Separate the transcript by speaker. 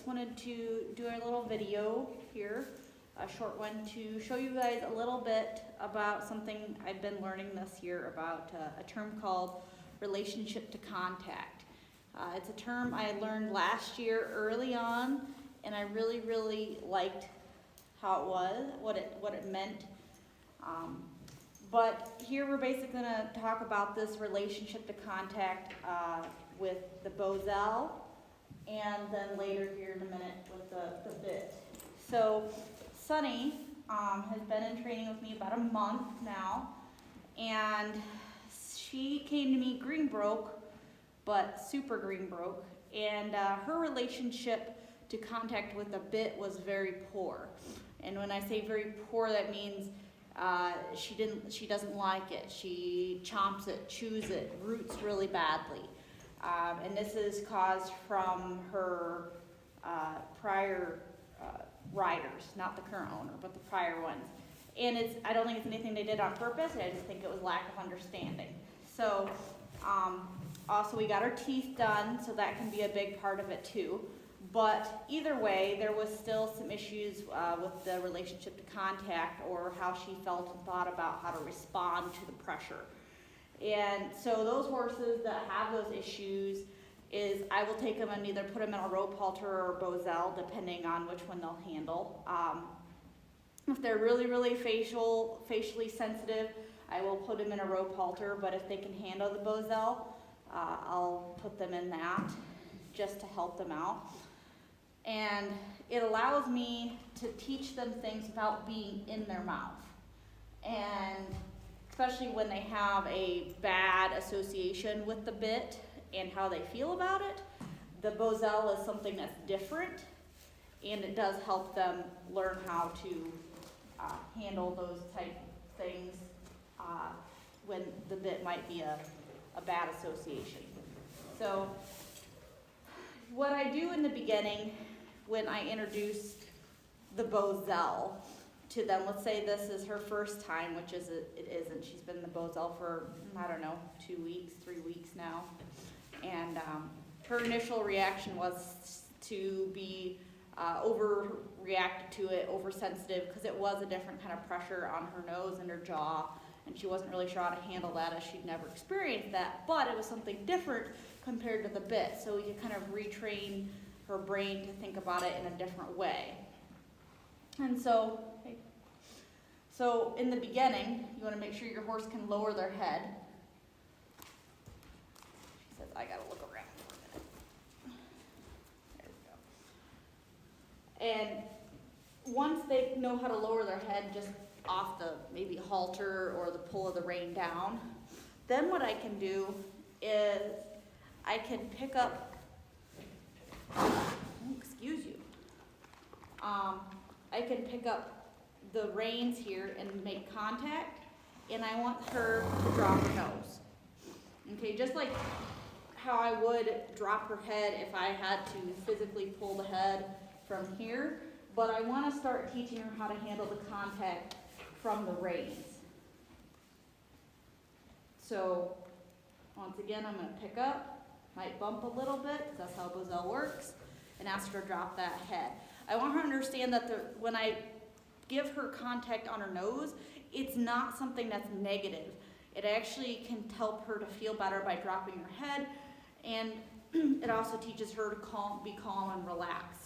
Speaker 1: just wanted to do a little video here, a short one, to show you guys a little bit about something I've been learning this year about a term called relationship to contact. It's a term I learned last year early on, and I really liked how it was, what it meant. But here we're basically going to talk about this relationship to contact with the bosal, and then later here in a minute with the bit. So Sunny has been in training with me about a month now, and she came to me green broke, but super green broke, and her relationship to contact with the bit was very poor. And when I say very poor, that means she doesn't like it. She chomps it, chews it, roots really badly. And this is caused from her prior riders, not the current owner, but the prior ones. And I don't think it's anything they did on purpose. I just think it was lack of understanding. So also we got her teeth done, so that can be a big part of it too. But either way, there was still some issues with the relationship to contact, or how she felt and thought about how to respond to the pressure. And so those horses that have those issues, is I will take them and either put them in a rope halter or bosal, depending on which one they'll handle. If they're really facially sensitive, I will put them in a rope halter, but if they can handle the bosal, I'll put them in that just to help them out. And it allows me to teach them things without being in their mouth. And especially when they have a bad association with the bit and how they feel about it, the bosal is something that's different, and it does help them learn how to handle those type of things when the bit might be a bad association. So what I do in the beginning when I introduce the bosal to them, let's say this is her first time, which it isn't. She's been in the bosal for, I don't know, 2 weeks, 3 weeks now. And her initial reaction was to be overreacted to it, oversensitive, because it was a different kind of pressure on her nose and her jaw, and she wasn't really sure how to handle that, as she'd never experienced that, but it was something different compared to the bit, so we could kind of retrain her brain to think about it in a different way. And so in the beginning, you want to make sure your horse can lower their head. She says, I gotta look around for a minute. There we go. And once they know how to lower their head just off the maybe halter or the pull of the rein down, then what I can do is I can pick up, excuse you, I can pick up the reins here and make contact, and I want her to drop her nose. Okay, just like how I would drop her head if I had to physically pull the head from here, but I want to start teaching her how to handle the contact from the reins. So once again, I'm going to pick up, might bump a little bit, because that's how bosal works, and ask her to drop that head. I want her to understand that when I give her contact on her nose, it's not something that's negative. It actually can help her to feel better by dropping her head, and it also teaches her to be calm and relaxed.